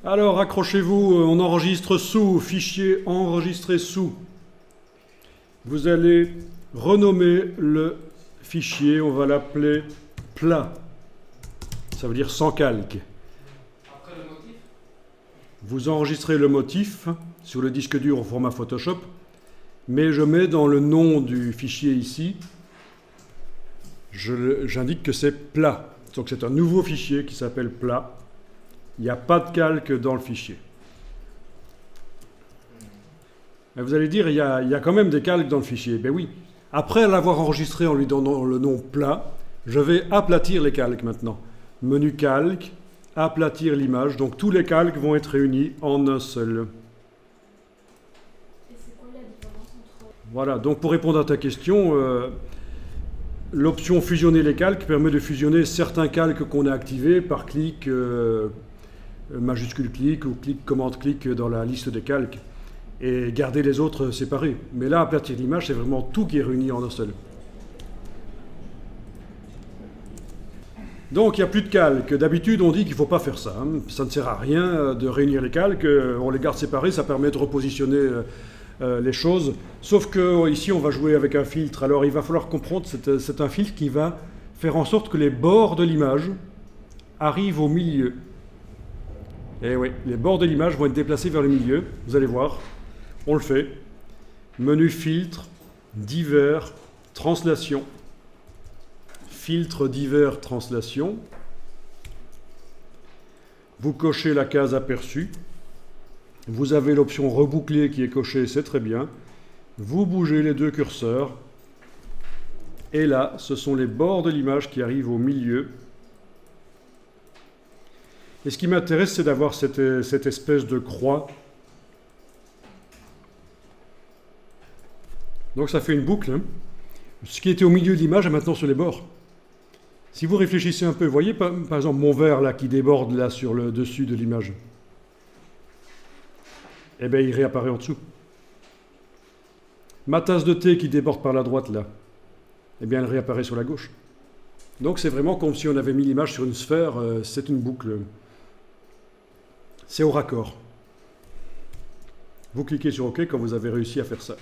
Alors, accrochez-vous, on enregistre sous, fichier enregistré sous. Vous allez renommer le fichier, on va l'appeler plat. Ça veut dire sans calque. Après le motif. Vous enregistrez le motif sur le disque dur au format Photoshop, mais je mets dans le nom du fichier ici, j'indique que c'est plat. Donc c'est un nouveau fichier qui s'appelle plat. Il n'y a pas de calque dans le fichier. Mais vous allez dire, il y a quand même des calques dans le fichier. Ben oui. Après l'avoir enregistré en lui donnant le nom plat, je vais aplatir les calques maintenant. Menu calque, aplatir l'image. Donc tous les calques vont être réunis en un seul. Et c'est quoi la différence entre... Voilà, donc pour répondre à ta question, l'option fusionner les calques permet de fusionner certains calques qu'on a activés par clic, majuscule clic ou clic commande clic dans la liste des calques et garder les autres séparés. Mais là, aplatir l'image, c'est vraiment tout qui est réuni en un seul. Donc il n'y a plus de calques. D'habitude, on dit qu'il ne faut pas faire ça. Ça ne sert à rien de réunir les calques. On les garde séparés, ça permet de repositionner les choses. Sauf que ici, on va jouer avec un filtre. Alors il va falloir comprendre, c'est un filtre qui va faire en sorte que les bords de l'image arrivent au milieu. Et oui, les bords de l'image vont être déplacés vers le milieu. Vous allez voir, on le fait. Menu filtre, divers, translation. Filtre divers, translation. Vous cochez la case aperçue. Vous avez l'option reboucler qui est cochée, c'est très bien. Vous bougez les deux curseurs. Et là, ce sont les bords de l'image qui arrivent au milieu. Et ce qui m'intéresse, c'est d'avoir cette espèce de croix. Donc ça fait une boucle. Ce qui était au milieu de l'image est maintenant sur les bords. Si vous réfléchissez un peu, vous voyez par exemple mon verre là qui déborde là sur le dessus de l'image. Eh bien, il réapparaît en dessous. Ma tasse de thé qui déborde par la droite là, eh bien, elle réapparaît sur la gauche. Donc c'est vraiment comme si on avait mis l'image sur une sphère, c'est une boucle. C'est au raccord. Vous cliquez sur OK quand vous avez réussi à faire ça.